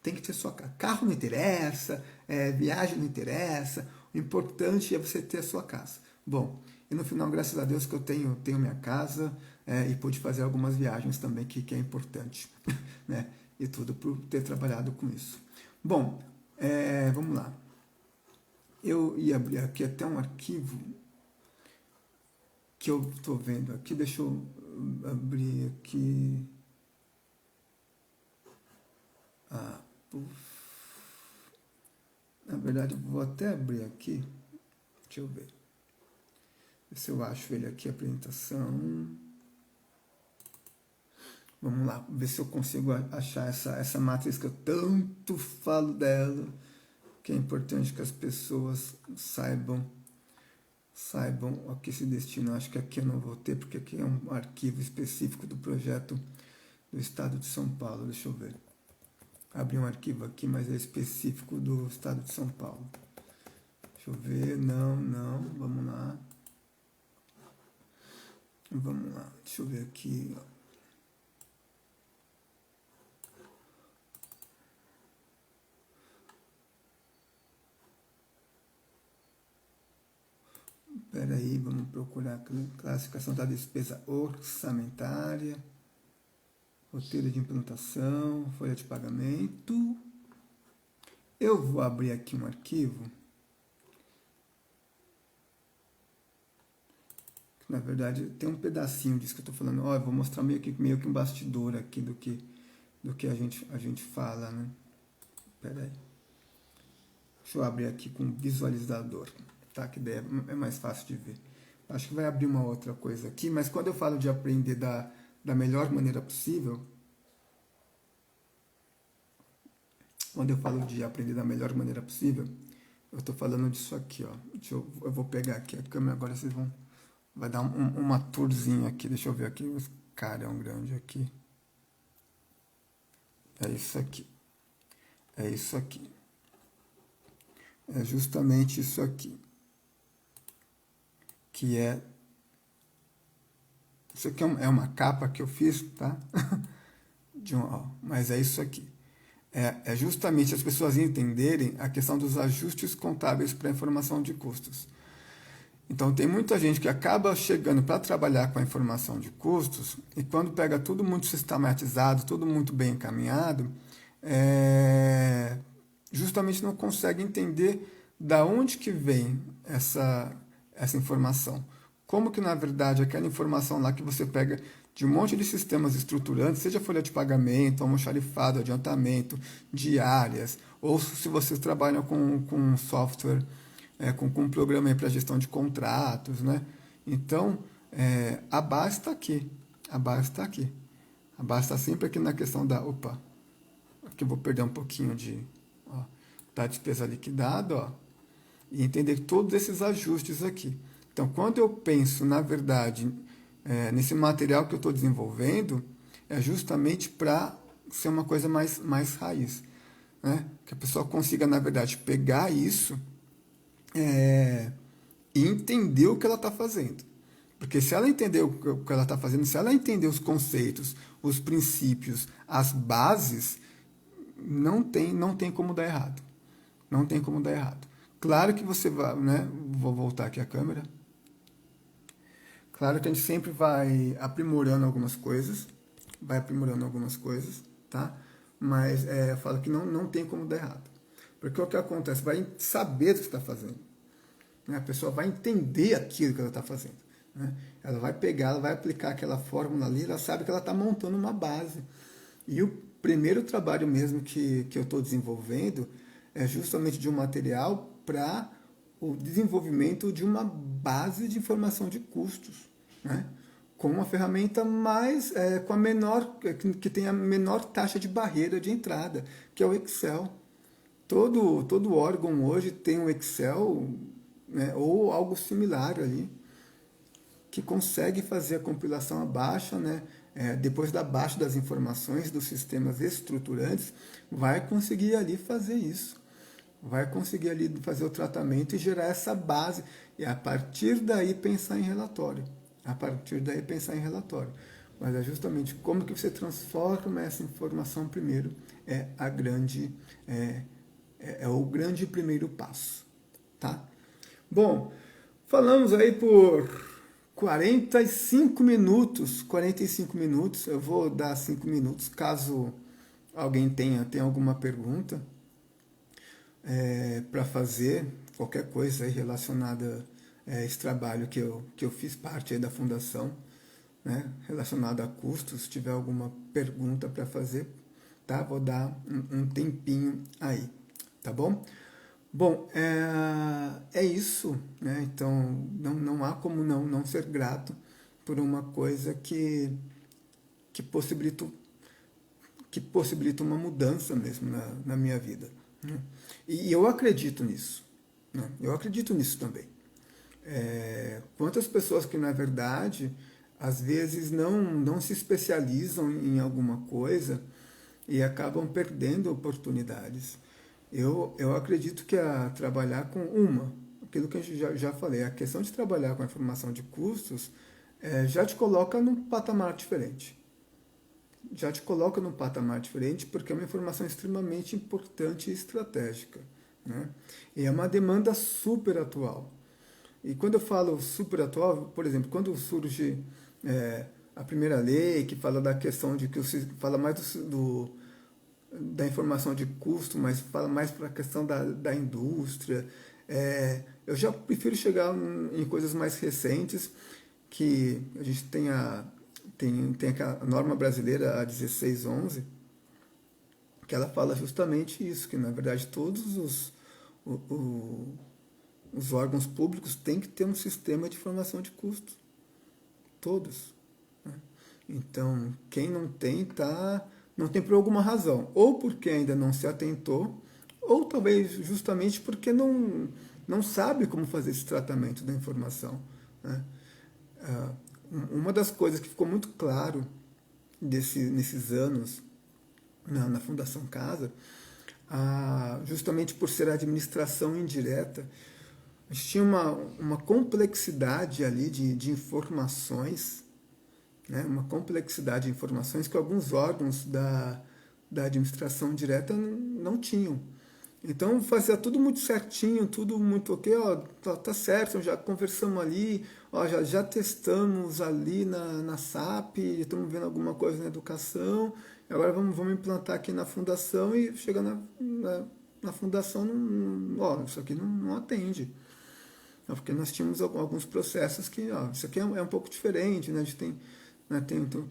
Tem que ter sua casa. Carro não interessa, viagem não interessa, o importante é você ter a sua casa. Bom, e no final, graças a Deus que eu tenho minha casa e pude fazer algumas viagens também, que é importante, né? E tudo por ter trabalhado com isso. Bom, vamos lá. Eu ia abrir aqui até um arquivo que eu estou vendo aqui. Deixa eu abrir aqui. Na verdade, eu vou até abrir aqui. Deixa eu ver. Se eu acho ele aqui, a apresentação. Vamos lá, ver se eu consigo achar essa matriz que eu tanto falo dela, que é importante que as pessoas saibam a que se destina. Acho que aqui eu não vou ter, porque aqui é um arquivo específico do projeto do Estado de São Paulo. Deixa eu ver. Abri um arquivo aqui, mas é específico do Estado de São Paulo. Deixa eu ver. Não. Vamos lá. Deixa eu ver aqui. Espera aí, vamos procurar a classificação da despesa orçamentária, roteiro de implantação, folha de pagamento. Eu vou abrir aqui um arquivo. Na verdade, tem um pedacinho disso que eu estou falando. Eu vou mostrar meio que um bastidor aqui do que a gente fala, né? Espera aí. Deixa eu abrir aqui com visualizador, tá? Que daí é mais fácil de ver. Acho que vai abrir uma outra coisa aqui, mas quando eu falo de aprender da melhor maneira possível, eu estou falando disso aqui, ó. Eu vou pegar aqui a câmera, agora vocês vão... Vai dar uma tourzinha aqui, deixa eu ver aqui, os carão grande aqui. É isso aqui. É justamente isso aqui. Isso aqui é uma capa que eu fiz, tá? Mas é isso aqui. É justamente as pessoas entenderem a questão dos ajustes contábeis para a informação de custos. Então, tem muita gente que acaba chegando para trabalhar com a informação de custos e quando pega tudo muito sistematizado, tudo muito bem encaminhado, justamente não consegue entender da onde que vem essa informação. Como que, na verdade, aquela informação lá que você pega de um monte de sistemas estruturantes, seja folha de pagamento, almoxarifado, adiantamento, diárias, ou se vocês trabalham com software, com um programa para gestão de contratos, né? Então, a base está aqui. A base está sempre aqui na questão da... Opa, aqui eu vou perder um pouquinho da despesa liquidada, ó, e entender todos esses ajustes aqui. Então, quando eu penso, na verdade, nesse material que eu estou desenvolvendo, é justamente para ser uma coisa mais raiz, né? Que a pessoa consiga, na verdade, pegar isso e entender o que ela está fazendo. Porque se ela entender o que ela está fazendo, se ela entender os conceitos, os princípios, as bases, não tem como dar errado. Não tem como dar errado. Claro que você vai, né? Vou voltar aqui a câmera. Claro que a gente sempre vai aprimorando algumas coisas, tá? Mas eu falo que não tem como dar errado. Porque o que acontece? Vai saber o que está fazendo. Né? A pessoa vai entender aquilo que ela está fazendo. Né? Ela vai pegar, ela vai aplicar aquela fórmula ali, ela sabe que ela está montando uma base. E o primeiro trabalho mesmo que eu estou desenvolvendo é justamente de um material para o desenvolvimento de uma base de informação de custos, né? Com uma ferramenta com a menor, que tem a menor taxa de barreira de entrada, que é o Excel. Todo órgão hoje tem um Excel né, ou algo similar ali, que consegue fazer a compilação abaixo, né, depois da baixa das informações dos sistemas estruturantes, vai conseguir ali fazer isso. Vai conseguir ali fazer o tratamento e gerar essa base. E a partir daí pensar em relatório. A partir daí pensar em relatório. Mas é justamente como que você transforma essa informação primeiro é o grande primeiro passo. Tá? Bom, falamos aí por 45 minutos. 45 minutos. Eu vou dar 5 minutos caso alguém tenha alguma pergunta para fazer, qualquer coisa aí relacionada a esse trabalho que eu fiz parte aí da fundação, né, relacionada a custos. Se tiver alguma pergunta para fazer, tá? Vou dar um tempinho aí, tá bom? Bom, é isso, né? Então não há como não ser grato por uma coisa que possibilita uma mudança mesmo na minha vida, né? E eu acredito nisso, né? Eu acredito nisso também. Quantas pessoas que, na verdade, às vezes não se especializam em alguma coisa e acabam perdendo oportunidades. Eu acredito que trabalhar com aquilo que a gente já falei, a questão de trabalhar com a informação de custos já te coloca num patamar diferente. Já te coloca num patamar diferente porque é uma informação extremamente importante e estratégica, né? E é uma demanda super atual. E quando eu falo super atual, por exemplo, quando surge a primeira lei, que fala da questão de que fala mais da informação de custo, mas fala mais para a questão da indústria, eu já prefiro chegar em coisas mais recentes, que a gente tem a norma brasileira, a 1611, que ela fala justamente isso, que na verdade todos os órgãos públicos têm que ter um sistema de informação de custos. Todos, né? Então, quem não tem, não tem por alguma razão. Ou porque ainda não se atentou, ou talvez justamente porque não sabe como fazer esse tratamento da informação, né? Uma das coisas que ficou muito claro nesses anos na Fundação Casa, justamente por ser a administração indireta, a gente tinha uma complexidade ali de informações, né? Uma complexidade de informações que alguns órgãos da administração direta não tinham. Então fazia tudo muito certinho, tudo muito ok, ó, tá certo, já conversamos ali, ó, já testamos ali na SAP, estamos vendo alguma coisa na educação, agora vamos implantar aqui na fundação e chega na fundação, ó, isso aqui não atende. Porque nós tínhamos alguns processos que, ó, isso aqui é um pouco diferente, né? A gente tem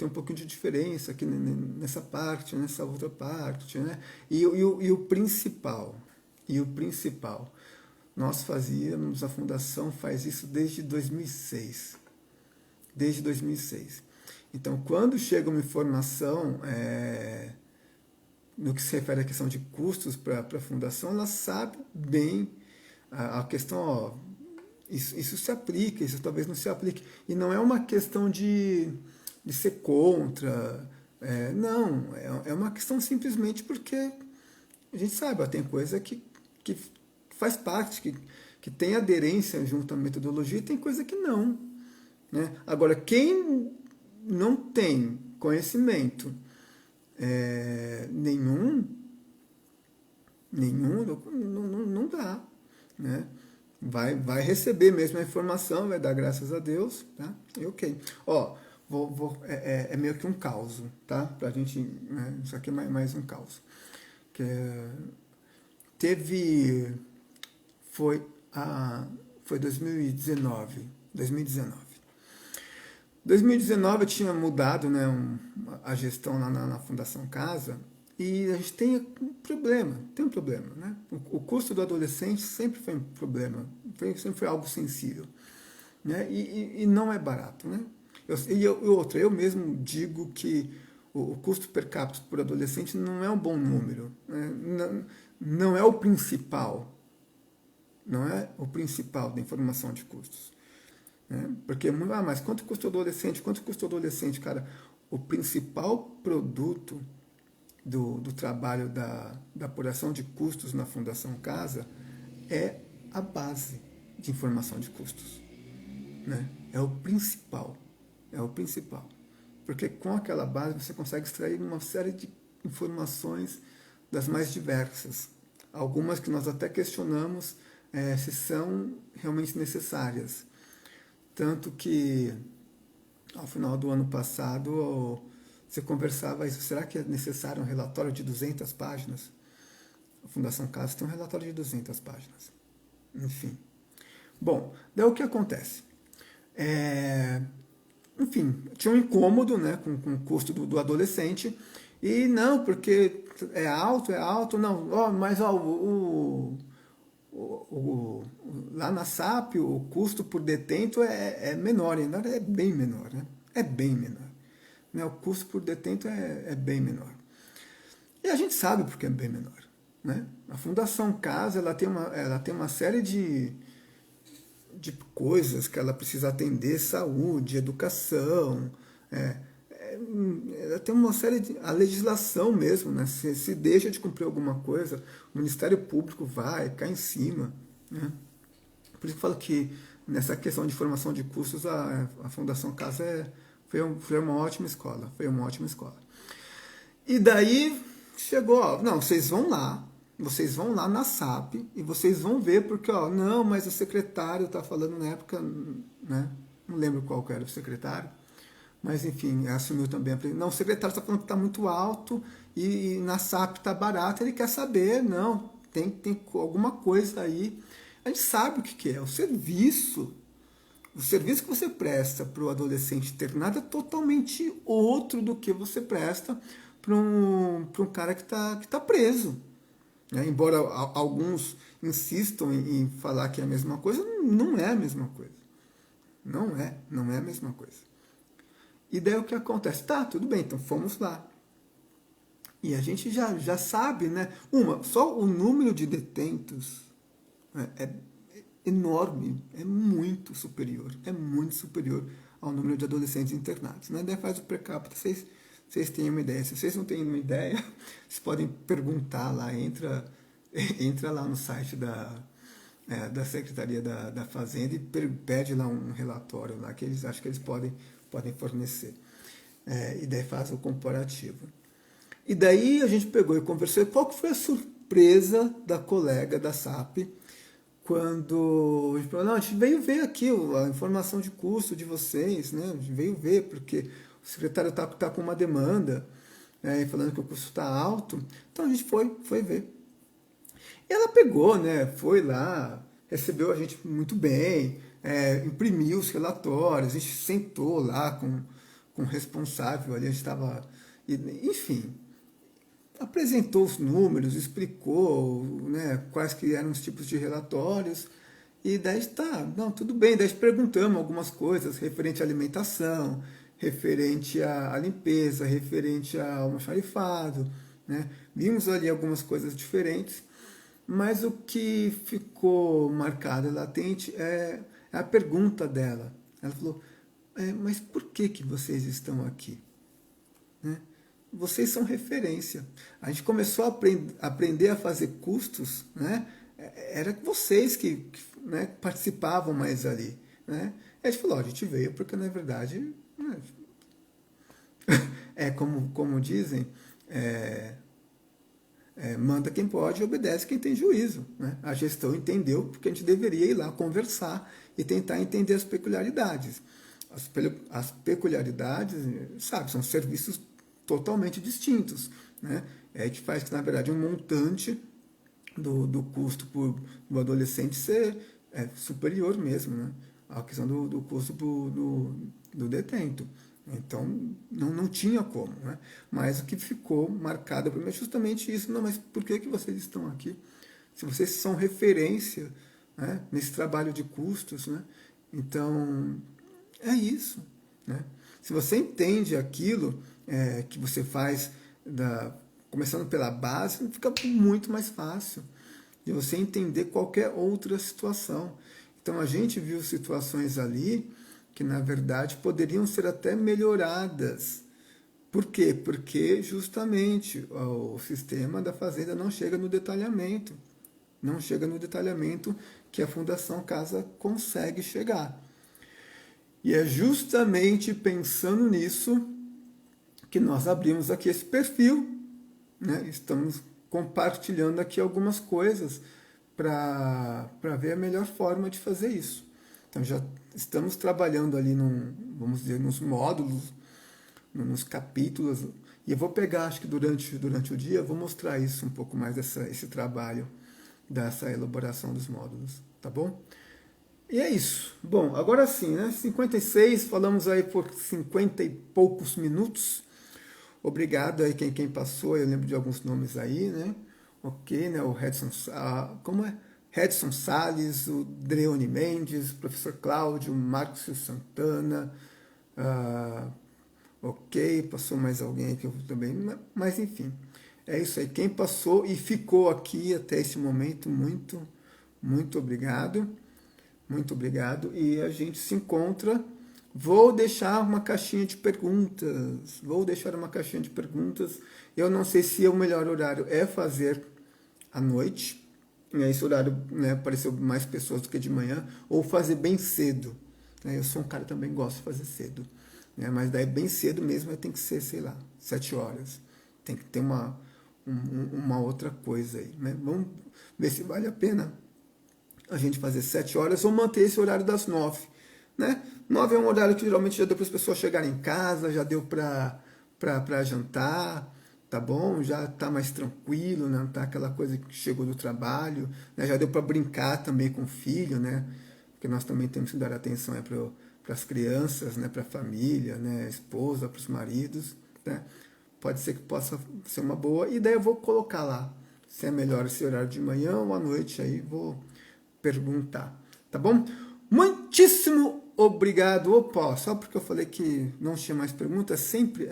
um pouquinho de diferença aqui nessa parte, nessa outra parte, né? E o principal, nós fazíamos, a Fundação faz isso desde 2006. Desde 2006. Então, quando chega uma informação no que se refere à questão de custos para a Fundação, ela sabe bem a questão, ó, isso se aplica, isso talvez não se aplique. E não é uma questão de ser contra, não, é uma questão simplesmente porque a gente sabe, ó, tem coisa que faz parte, que tem aderência junto à metodologia e tem coisa que não, né? Agora, quem não tem conhecimento nenhum não dá, né? Vai receber mesmo a informação, vai dar graças a Deus, tá? E ok. Ó, é meio que um caos, tá? Pra gente, né? Isso aqui é mais um caos. Foi 2019. 2019 eu tinha mudado, né, a gestão lá na Fundação Casa, e a gente tem um problema, né? O custo do adolescente sempre foi um problema, sempre foi algo sensível, né? E não é barato, né? Eu mesmo digo que o custo per capita por adolescente não é um bom número, né? Não é o principal, não é o principal da informação de custos. Né? Porque, mas quanto custa o adolescente? Quanto custa o adolescente? Cara, o principal produto do trabalho da apuração de custos na Fundação Casa é a base de informação de custos. Né? É o principal. É o principal. Porque com aquela base você consegue extrair uma série de informações das mais diversas. Algumas que nós até questionamos se são realmente necessárias. Tanto que, ao final do ano passado, você conversava isso. Será que é necessário um relatório de 200 páginas? A Fundação Casa tem um relatório de 200 páginas. Enfim. Bom, daí o que acontece? Enfim, tinha um incômodo, né, com o custo do adolescente. E não, porque é alto, não. Mas lá na SAP o custo por detento é menor, ainda é bem menor, né? É bem menor. Né? O custo por detento é bem menor. E a gente sabe porque é bem menor. Né? A Fundação Casa ela tem uma série de coisas que ela precisa atender: saúde, educação, ela tem uma série de... a legislação mesmo, né? Se deixa de cumprir alguma coisa, o Ministério Público cai em cima. Né? Por isso que eu falo que nessa questão de formação de custos, a Fundação Casa foi uma ótima escola. Foi uma ótima escola. E daí chegou, não, vocês vão lá na SAP e vocês vão ver, porque, não, mas o secretário está falando na época, né? Não lembro qual que era o secretário, mas enfim, assumiu também. Não, o secretário está falando que está muito alto e na SAP está barato, ele quer saber, não, tem alguma coisa aí. A gente sabe o que é, o serviço que você presta para o adolescente internado é totalmente outro do que você presta para um cara que tá preso. Né? Embora alguns insistam em falar que é a mesma coisa, não é a mesma coisa. Não é a mesma coisa. E daí o que acontece? Tá, tudo bem, então fomos lá. E a gente já sabe, né? Só o número de detentos é enorme, é muito superior ao número de adolescentes internados. Né? Daí faz o per capita, vocês têm uma ideia. Se vocês não têm uma ideia, vocês podem perguntar lá, entra lá no site da Secretaria da Fazenda e pede lá um relatório lá, que eles acham que eles podem fornecer. E daí faz o comparativo. E daí a gente pegou e conversou. Qual que foi a surpresa da colega da SAP quando a gente falou: não, a gente veio ver aqui a informação de custo de vocês, né? A gente veio ver porque o secretário está com uma demanda, né, falando que o custo está alto. Então a gente foi ver. E ela pegou, né? Foi lá, recebeu a gente muito bem, imprimiu os relatórios, a gente sentou lá com o responsável ali, a gente estava... Enfim, apresentou os números, explicou, né, quais que eram os tipos de relatórios, e daí não, tudo bem, daí perguntamos algumas coisas referente à alimentação, referente à limpeza, referente ao almoxarifado, né, vimos ali algumas coisas diferentes, mas o que ficou marcado e latente é a pergunta dela. Ela falou: mas por que vocês estão aqui? Né? Vocês são referência. A gente começou a aprender a fazer custos, né? Era vocês que né, participavam mais ali. Né? E a gente falou: a gente veio porque, na verdade, como dizem, manda quem pode e obedece quem tem juízo. Né? A gestão entendeu porque a gente deveria ir lá conversar e tentar entender as peculiaridades. As peculiaridades, sabe, são serviços totalmente distintos. Né? É que faz que, na verdade, um montante do custo do adolescente ser superior mesmo, né? À questão do custo do detento. Então, não tinha como. Né? Mas o que ficou marcado para mim é justamente isso. Não, mas por que vocês estão aqui? Se vocês são referência, né, nesse trabalho de custos, né? Então, é isso. Né? Se você entende aquilo que você faz, começando pela base, fica muito mais fácil. de você entender qualquer outra situação. Então a gente viu situações ali que na verdade poderiam ser até melhoradas. Por quê? Porque justamente o sistema da fazenda não chega no detalhamento. Não chega no detalhamento que a Fundação Casa consegue chegar. E é justamente pensando nisso que nós abrimos aqui esse perfil, né? Estamos compartilhando aqui algumas coisas para ver a melhor forma de fazer isso. Então já estamos trabalhando ali vamos dizer, nos módulos, nos capítulos, e eu vou pegar, acho que durante o dia, eu vou mostrar isso um pouco mais, esse trabalho dessa elaboração dos módulos, tá bom? E é isso. Bom, agora sim, né? 56, falamos aí por 50 e poucos minutos. Obrigado aí quem passou, eu lembro de alguns nomes aí, né? Ok, né? O Redson, como é? Redson Salles, o Dreone Mendes, o professor Cláudio, Márcio Santana, ok, passou mais alguém aqui também, mas enfim, é isso aí. Quem passou e ficou aqui até esse momento, muito obrigado. Muito obrigado. E a gente se encontra. Vou deixar uma caixinha de perguntas. Eu não sei se o melhor horário é fazer à noite. Esse horário, né, apareceu mais pessoas do que de manhã. Ou fazer bem cedo. Eu sou um cara que também gosto de fazer cedo. Mas daí bem cedo mesmo tem que ser, sei lá, 7 horas. Tem que ter uma outra coisa aí. Né? Vamos ver se vale a pena a gente fazer 7 horas ou manter esse horário das 9. Né? 9 é um horário que geralmente já deu para as pessoas chegarem em casa, já deu para jantar, tá bom? Já tá mais tranquilo, não tá aquela coisa que chegou do trabalho, né? Já deu para brincar também com o filho, né? Porque nós também temos que dar atenção para as crianças, né? Para a família, né? A esposa, para os maridos, né? Pode ser que possa ser uma boa, e daí eu vou colocar lá se é melhor esse horário de manhã ou à noite, aí vou perguntar, tá bom? Muitíssimo obrigado. Opa, só porque eu falei que não tinha mais perguntas, é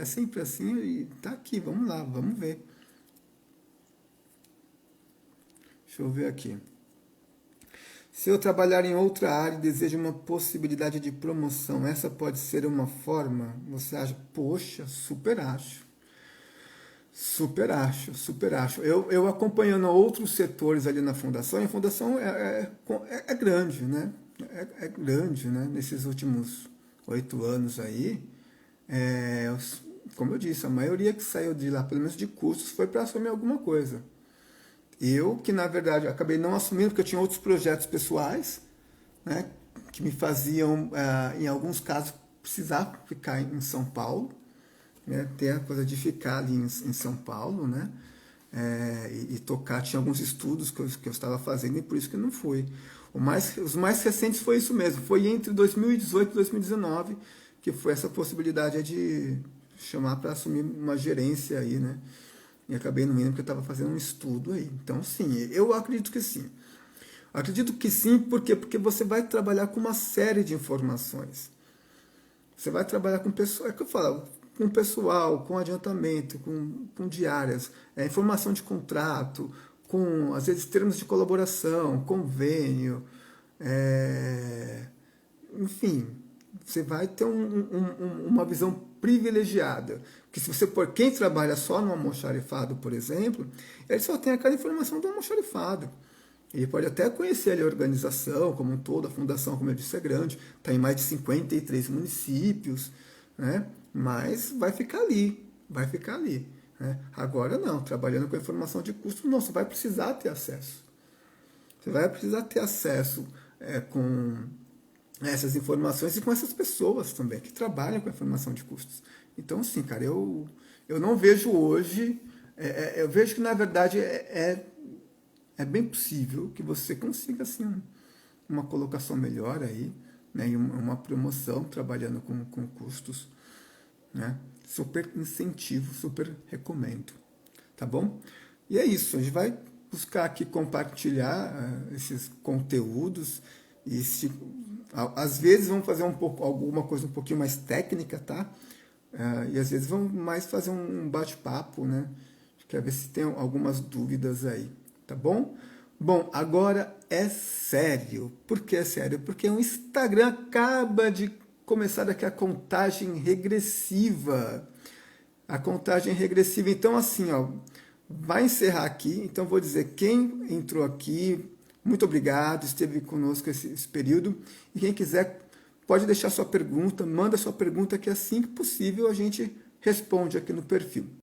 sempre assim, e tá aqui, vamos lá, vamos ver. Deixa eu ver aqui. Se eu trabalhar em outra área e desejo uma possibilidade de promoção, essa pode ser uma forma? Você acha? Poxa, super acho. Super acho. Eu acompanhando outros setores ali na fundação, e a fundação é grande, né? É grande, né? Nesses últimos 8 anos aí, como eu disse, a maioria que saiu de lá, pelo menos de cursos, foi para assumir alguma coisa. Eu, que na verdade acabei não assumindo, porque eu tinha outros projetos pessoais, né? Que me faziam, em alguns casos, precisar ficar em São Paulo. Né, ter a coisa de ficar ali em São Paulo, né, e tocar. Tinha alguns estudos que eu estava fazendo e por isso que não fui. Os mais recentes foi isso mesmo, foi entre 2018 e 2019 que foi essa possibilidade de chamar para assumir uma gerência aí, né, e acabei não indo porque eu estava fazendo um estudo aí. Então, sim, eu acredito que sim. Acredito que sim, por quê? Porque você vai trabalhar com uma série de informações. Você vai trabalhar com pessoas, é que eu falo, com pessoal, com adiantamento, com diárias, informação de contrato, com, às vezes, termos de colaboração, convênio, enfim, você vai ter uma visão privilegiada. Porque se você for quem trabalha só no almoxarifado, por exemplo, ele só tem aquela informação do almoxarifado. Ele pode até conhecer ali a organização como um todo, a fundação, como eu disse, é grande, está em mais de 53 municípios, né? Mas vai ficar ali. Né? Agora não, trabalhando com a informação de custo, não, você vai precisar ter acesso. Você vai precisar ter acesso com essas informações e com essas pessoas também, que trabalham com a informação de custos. Então, sim, cara, eu não vejo hoje, eu vejo que na verdade é bem possível que você consiga assim, uma colocação melhor aí, né, e uma promoção trabalhando com custos. Né? Super incentivo, super recomendo. Tá bom? E é isso, a gente vai buscar aqui compartilhar esses conteúdos e às vezes vamos fazer alguma coisa um pouquinho mais técnica, tá? E às vezes vamos mais fazer um bate-papo, né? Quer ver se tem algumas dúvidas aí, tá bom? Bom, agora é sério. Por que é sério? Porque o Instagram acaba de começar aqui a contagem regressiva. A contagem regressiva. Então, assim, ó, vai encerrar aqui. Então, vou dizer quem entrou aqui, muito obrigado, esteve conosco esse período. E quem quiser, pode deixar sua pergunta, manda sua pergunta que assim que possível a gente responde aqui no perfil.